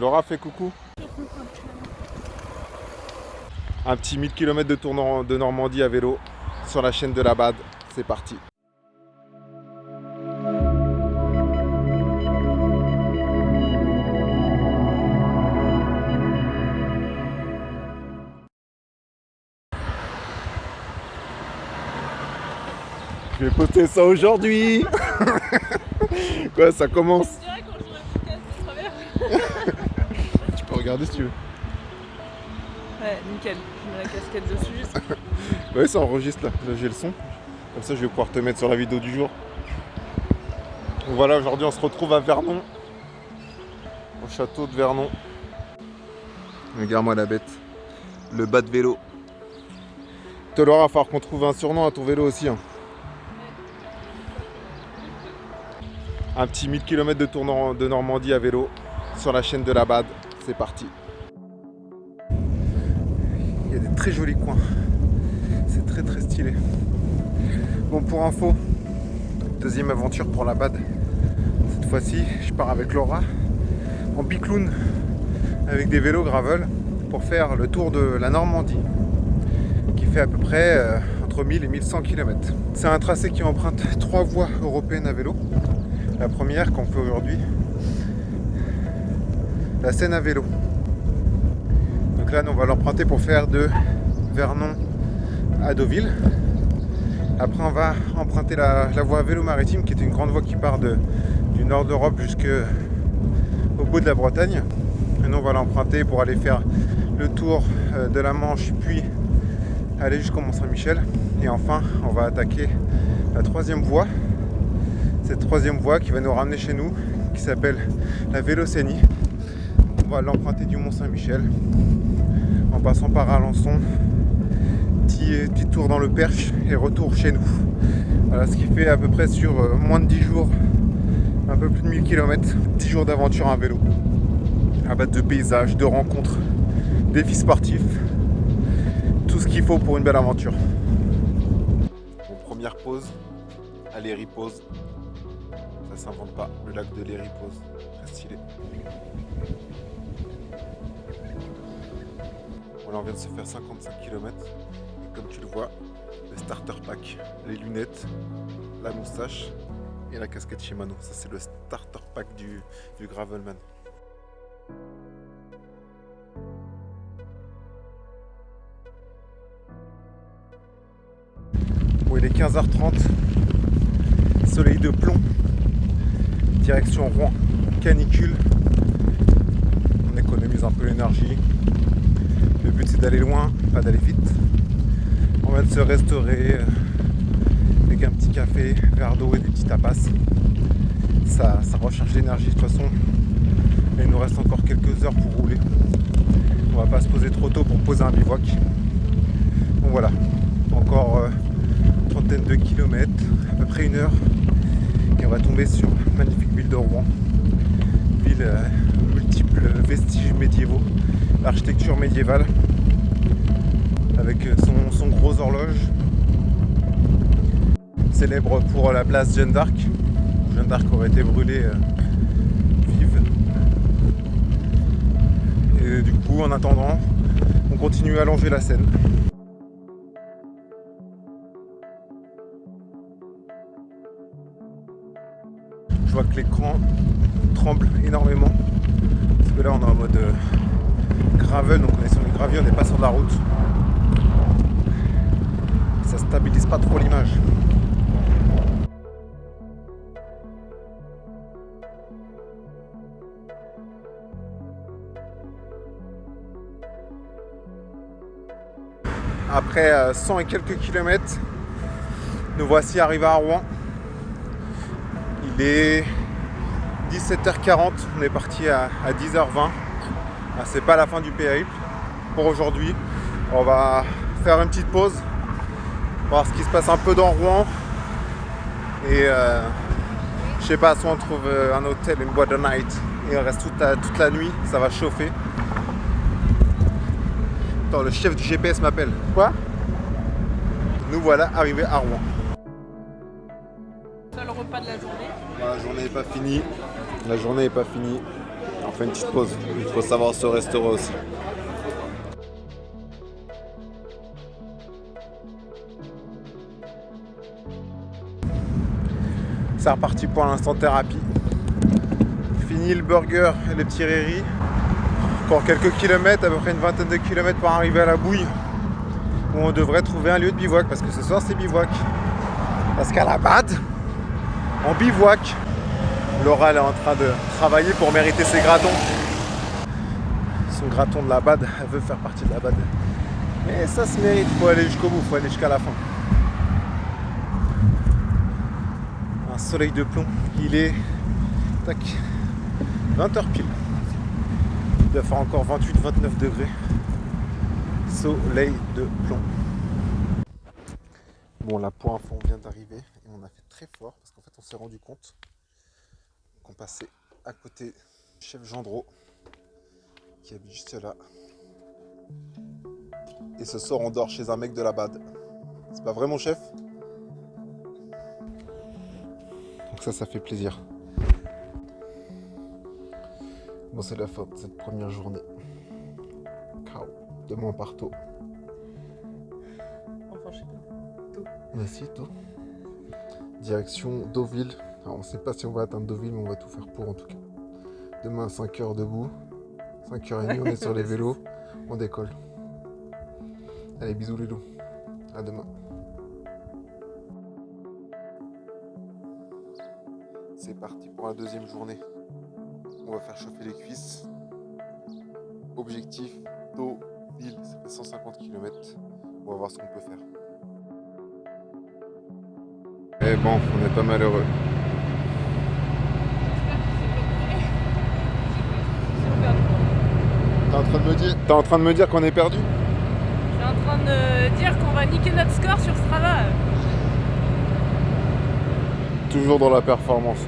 Laura fait coucou. Un petit 1000 km de tour de Normandie à vélo sur la chaîne de la Bade. C'est parti. Je vais poster ça aujourd'hui. Quoi, ça commence? Je dirais quand j'aurai mon casque de travers. Tu peux regarder si tu veux. Ouais, nickel. Je mets la casquette dessus juste. Ouais, ça enregistre là. Là j'ai le son. Comme ça je vais pouvoir te mettre sur la vidéo du jour. Donc voilà, aujourd'hui on se retrouve à Vernon. Au château de Vernon. Regarde-moi la bête. Le bas de vélo. Toi Laura, il va falloir qu'on trouve un surnom à ton vélo aussi. Hein. Un petit 1000 km de tour de Normandie à vélo sur la chaîne de la Bade. C'est parti. Il y a des très jolis coins. C'est très très stylé. Bon, pour info, deuxième aventure pour la Bade. Cette fois-ci, je pars avec Laura en bicloune avec des vélos gravel pour faire le tour de la Normandie qui fait à peu près entre 1000 et 1100 km. C'est un tracé qui emprunte 3 voies européennes à vélo. La première qu'on fait aujourd'hui, la Seine à vélo. Donc là, nous, on va l'emprunter pour faire de Vernon à Deauville. Après, on va emprunter la voie vélo maritime, qui est une grande voie qui part du nord d'Europe jusqu'au bout de la Bretagne. Et nous, on va l'emprunter pour aller faire le tour de la Manche, puis aller jusqu'au Mont-Saint-Michel. Et enfin, on va attaquer la troisième voie. Cette troisième voie qui va nous ramener chez nous, qui s'appelle la Vélocénie. On va l'emprunter du Mont-Saint-Michel en passant par Alençon, petit tour dans le Perche et retour chez nous. Voilà ce qui fait à peu près sur moins de 10 jours, un peu plus de 1000 km, 10 jours d'aventure à vélo, à base de paysages, de rencontres, défis sportifs, tout ce qu'il faut pour une belle aventure. Bon, première pause, à l'Héripose. Ça s'invente pas, le lac de l'Héripose, très stylé. Voilà, on vient de se faire 55 km. Et comme tu le vois, le starter pack, les lunettes, la moustache et la casquette Shimano. Ça, c'est le starter pack du Gravelman. Bon, il est 15h30, soleil de plomb, direction Rouen, canicule. On économise un peu l'énergie. Le but c'est d'aller loin, pas d'aller vite. On va se restaurer avec un petit café, verre d'eau et des petits tapas. Ça recharge l'énergie de toute façon. Et il nous reste encore quelques heures pour rouler. On va pas se poser trop tôt pour poser un bivouac. Donc voilà, encore une trentaine de kilomètres, à peu près 1 heure. Et on va tomber sur la magnifique ville de Rouen. Ville aux multiples vestiges médiévaux, l'architecture médiévale, avec son gros horloge, célèbre pour la place Jeanne d'Arc. Jeanne d'Arc aurait été brûlée vive. Et du coup, en attendant, on continue à longer la Seine. Je vois que l'écran tremble énormément parce que là on est en mode gravel, donc on est sur les graviers, on n'est pas sur la route. Ça stabilise pas trop l'image. Après 100 et quelques kilomètres, nous voici arrivés à Rouen. Il est 17h40, on est parti à 10h20. C'est pas la fin du périple pour aujourd'hui. On va faire une petite pause, voir ce qui se passe un peu dans Rouen. Et je sais pas, soit on trouve un hôtel, une boîte de night et on reste toute la nuit, ça va chauffer. Attends, le chef du GPS m'appelle. Quoi? Nous voilà arrivés à Rouen. Seul repas de la journée. La journée n'est pas finie. La journée n'est pas finie. On fait une petite pause. Il faut savoir se restaurer aussi. C'est reparti pour l'instant thérapie. Fini le burger et les petits riris. Encore quelques kilomètres, à peu près une vingtaine de kilomètres pour arriver à la Bouille, où on devrait trouver un lieu de bivouac, parce que ce soir c'est bivouac. Parce qu'à la BAD, on bivouac. Laura elle est en train de travailler pour mériter ses gratons. Son graton de la BAD, elle veut faire partie de la BAD. Mais ça se mérite, faut aller jusqu'au bout, faut aller jusqu'à la fin. Un soleil de plomb, il est tac, 20h pile. Il doit faire encore 28-29 degrés. Soleil de plomb. Bon là pour info on vient d'arriver et on a fait très fort parce qu'en fait on s'est rendu compte qu'on passait à côté du chef Gendreau qui habite juste là. Et ce soir on dort chez un mec de la BAD. C'est pas vrai mon chef? Donc ça fait plaisir. Bon c'est la fin de cette première journée. Ciao. Demain on part tôt. Enfin, je sais pas. Merci tôt. Direction Deauville. Alors, on sait pas si on va atteindre Deauville, mais on va tout faire pour en tout cas. Demain à 5h debout. 5h30 on est sur les vélos. On décolle. Allez bisous les loups. À demain. C'est parti pour la deuxième journée. On va faire chauffer les cuisses. Objectif Deauville, ça fait 150 km. On va voir ce qu'on peut faire. Et bon, on est pas malheureux. T'es en train de me dire qu'on est perdu? Je suis en train de dire qu'on va niquer notre score sur Strava. Toujours dans la performance.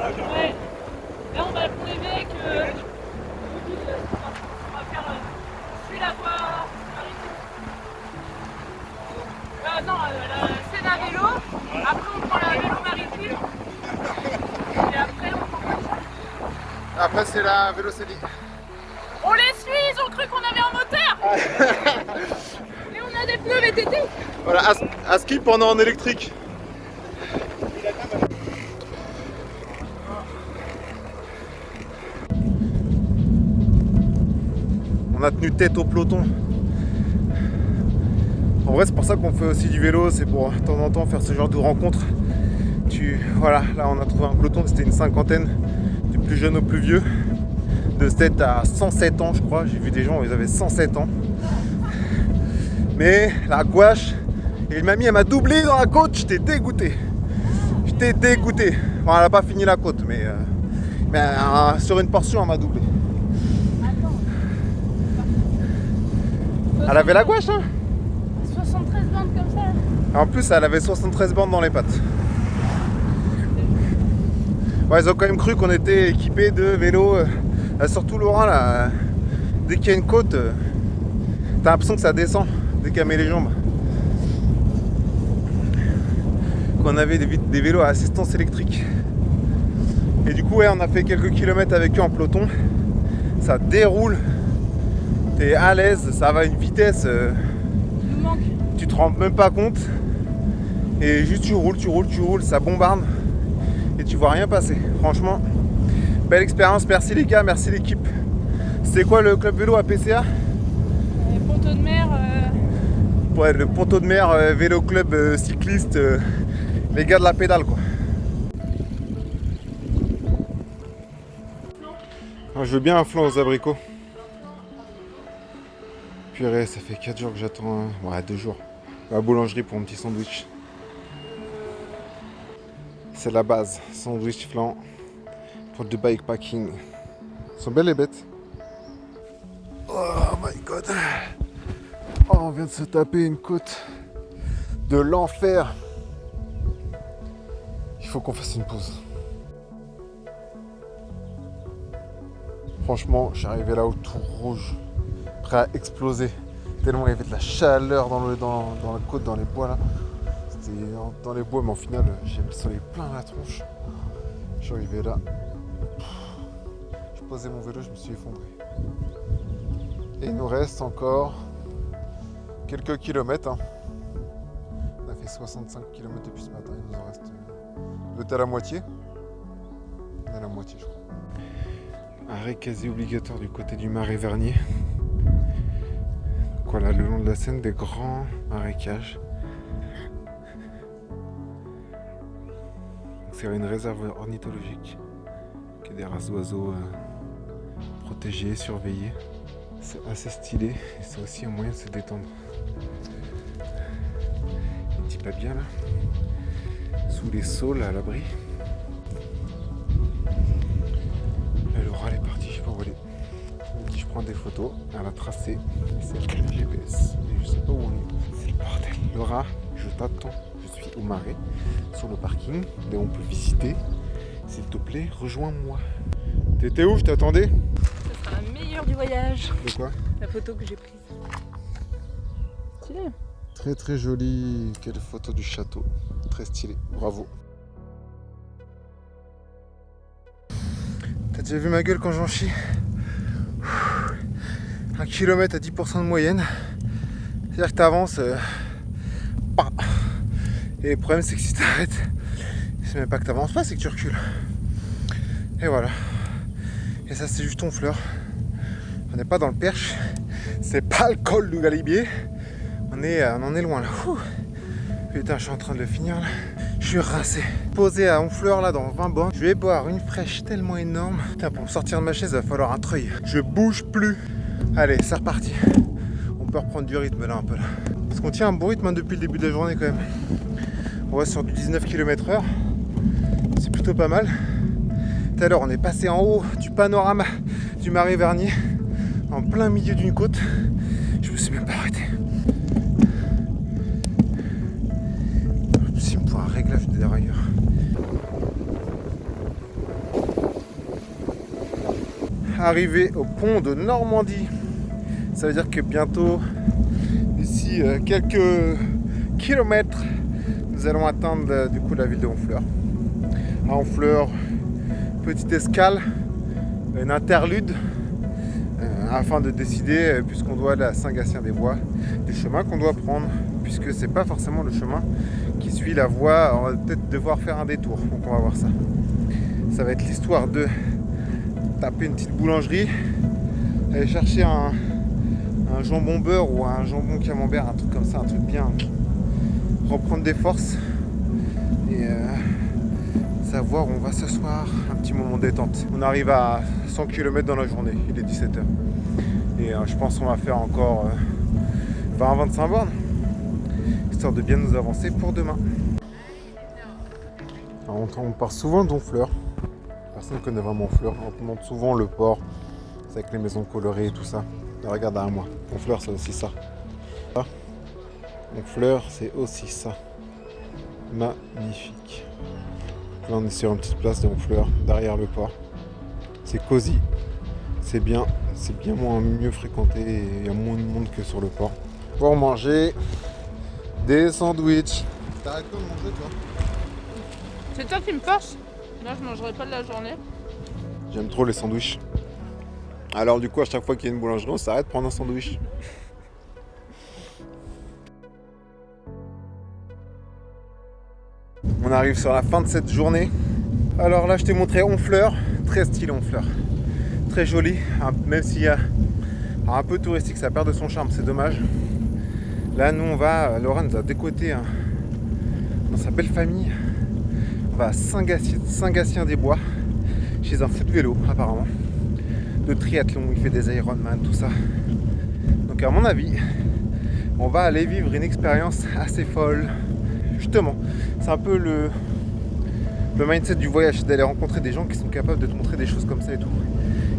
Ouais. Là on va pour les mecs. On va faire suivre la voie maritime. Non, la scène à vélo. Après on prend la vélo maritime. Et après on prend. Après c'est la vélocélie. On les suit, ils ont cru qu'on avait un moteur. Et on a des pneus VTT. Voilà, à ski pendant en électrique. On a tenu tête au peloton. En vrai, c'est pour ça qu'on fait aussi du vélo, c'est pour de temps en temps faire ce genre de rencontres. Voilà, là on a trouvé un peloton, c'était une cinquantaine, du plus jeune au plus vieux, de 7 à 107 ans, je crois. J'ai vu des gens, ils avaient 107 ans. Mais la gouache, et le mamie, elle m'a doublé dans la côte, j'étais dégoûté. J'étais dégoûté. Bon, elle n'a pas fini la côte, mais sur une portion, elle m'a doublé. Elle avait la gouache, hein? 73 bandes comme ça. En plus, elle avait 73 bandes dans les pattes. Ouais, ils ont quand même cru qu'on était équipés de vélos. Surtout Laura, là, dès qu'il y a une côte, t'as l'impression que ça descend dès qu'elle met les jambes. Qu'on avait des vélos à assistance électrique. Et du coup, ouais, on a fait quelques kilomètres avec eux en peloton. Ça déroule. T'es à l'aise, ça va à une vitesse. Tu te rends même pas compte. Et juste tu roules, ça bombarde. Et tu vois rien passer. Franchement, belle expérience. Merci les gars, merci l'équipe. C'était quoi le club vélo à PCA? Ponto de mer. Ouais, le Ponto de mer vélo club cycliste. Les gars de la pédale quoi. Ah, je veux bien un flan aux abricots. Purée, ça fait 4 jours que j'attends. Ouais, 2 jours. À la boulangerie pour un petit sandwich. C'est la base. Sandwich flan pour du bikepacking. Ils sont belles les bêtes. Oh my god. Oh, on vient de se taper une côte de l'enfer. Il faut qu'on fasse une pause. Franchement, je suis arrivé là-haut tout rouge, prêt à exploser. Tellement il y avait de la chaleur dans la côte, dans les bois là. C'était dans les bois, mais en final, j'ai le soleil plein la tronche. Je suis arrivé là. Je posais mon vélo, je me suis effondré. Et il nous reste encore quelques kilomètres. Hein. On a fait 65 km depuis ce matin, il nous en reste. Vous êtes à la moitié? On est à la moitié, je crois. Arrêt quasi obligatoire du côté du marais Vernier. Donc voilà, le long de la Seine, des grands marécages. C'est une réserve ornithologique qui a des races d'oiseaux protégées, surveillées. C'est assez stylé et c'est aussi un moyen de se détendre. Un petit papillon là, sous les saules à l'abri. Elle est partie, je sais pas où elle est. Elle dit je prends des photos, elle a tracé. C'est le GPS, mais je sais pas où on est. C'est le bordel. Laura, je t'attends. Je suis au marais, sur le parking, là on peut visiter. S'il te plaît, rejoins-moi. T'étais où? Je t'attendais? Ce sera la meilleure du voyage. De quoi? La photo que j'ai prise. Stylé. Très très jolie. Quelle photo du château. Très stylé. Bravo. T'as déjà vu ma gueule quand j'en chie? 1 km à 10% de moyenne. C'est-à-dire que t'avances. Et le problème c'est que si t'arrêtes, c'est même pas que t'avances pas, c'est que tu recules. Et voilà. Et ça c'est juste Honfleur. On n'est pas dans le Perche. C'est pas le col du Galibier. On en est loin là. Ouh. Putain, je suis en train de le finir là. Je suis rincé. Posé à Honfleur là dans 20 bornes. Je vais boire une fraîche tellement énorme. Putain, pour me sortir de ma chaise, il va falloir un treuil. Je bouge plus. Allez, c'est reparti. On peut reprendre du rythme là un peu là. Parce qu'on tient un bon rythme depuis le début de la journée quand même. On va sur du 19 km/h. C'est plutôt pas mal. Tout à l'heure, on est passé en haut du panorama du marais Vernier, en plein milieu d'une côte. Je me suis même pas arrêté. Si me faut un réglage de derrière. Arrivé au pont de Normandie. Ça veut dire que bientôt, d'ici quelques kilomètres, nous allons atteindre du coup la ville de Honfleur. À Honfleur, petite escale, une interlude, afin de décider, puisqu'on doit aller à Saint-Gatien-des-Bois, du chemin qu'on doit prendre, puisque c'est pas forcément le chemin qui suit la voie. On va peut-être devoir faire un détour, donc on va voir ça. Ça va être l'histoire de taper une petite boulangerie, aller chercher un jambon beurre ou un jambon camembert, un truc comme ça, un truc bien, reprendre des forces et savoir où on va s'asseoir, un petit moment détente. On arrive à 100 km dans la journée, il est 17h. Et je pense qu'on va faire encore 20-25 bornes, histoire de bien nous avancer pour demain. Alors, on part souvent d'Honfleur. Personne ne connaît vraiment Honfleur. On monte souvent le port, c'est avec les maisons colorées et tout ça. Et regarde derrière moi, Honfleur c'est aussi ça. Honfleur c'est aussi ça. Magnifique. Là on est sur une petite place de Honfleur, derrière le port. C'est cosy, c'est bien mieux fréquenté et il y a moins de monde que sur le port. Pour manger des sandwichs. T'arrêtes pas de manger toi? C'est toi qui me force. Moi je mangerai pas de la journée. J'aime trop les sandwichs. Alors du coup à chaque fois qu'il y a une boulangerie on s'arrête prendre un sandwich. On arrive sur la fin de cette journée. Alors là je t'ai montré Honfleur, très stylé Honfleur. Très joli, même s'il y a un peu touristique, ça perd de son charme, c'est dommage. Là nous on va, Laura nous a décoté dans sa belle famille. On va à Saint-Gatien-des-Bois, chez un fou de vélo apparemment. De triathlon, il fait des Ironman, tout ça. Donc à mon avis, on va aller vivre une expérience assez folle. Justement, c'est un peu le mindset du voyage, c'est d'aller rencontrer des gens qui sont capables de te montrer des choses comme ça et tout.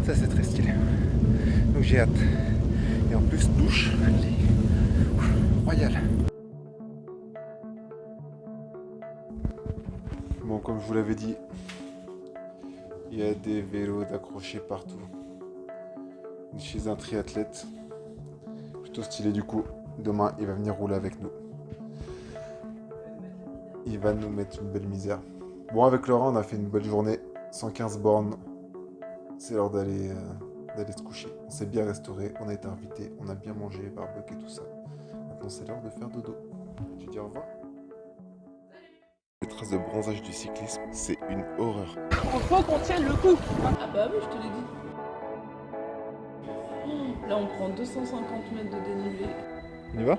Ça c'est très stylé. Donc j'ai hâte. Et en plus, douche, royale. Bon, comme je vous l'avais dit, il y a des vélos d'accrocher partout. Chez un triathlète. plutôt stylé du coup. Demain, il va venir rouler avec nous. Il va nous mettre une belle misère. Bon, avec Laurent, on a fait une belle journée. 115 bornes. C'est l'heure d'aller se coucher. On s'est bien restauré, on a été invité, on a bien mangé, barbecue et tout ça. Maintenant, c'est l'heure de faire dodo. Tu dis au revoir. Les traces de bronzage du cyclisme, c'est une horreur. Il faut qu'on tienne le coup. Ah bah oui, je te l'ai dit. Là, on prend 250 mètres de dénivelé. On y va ?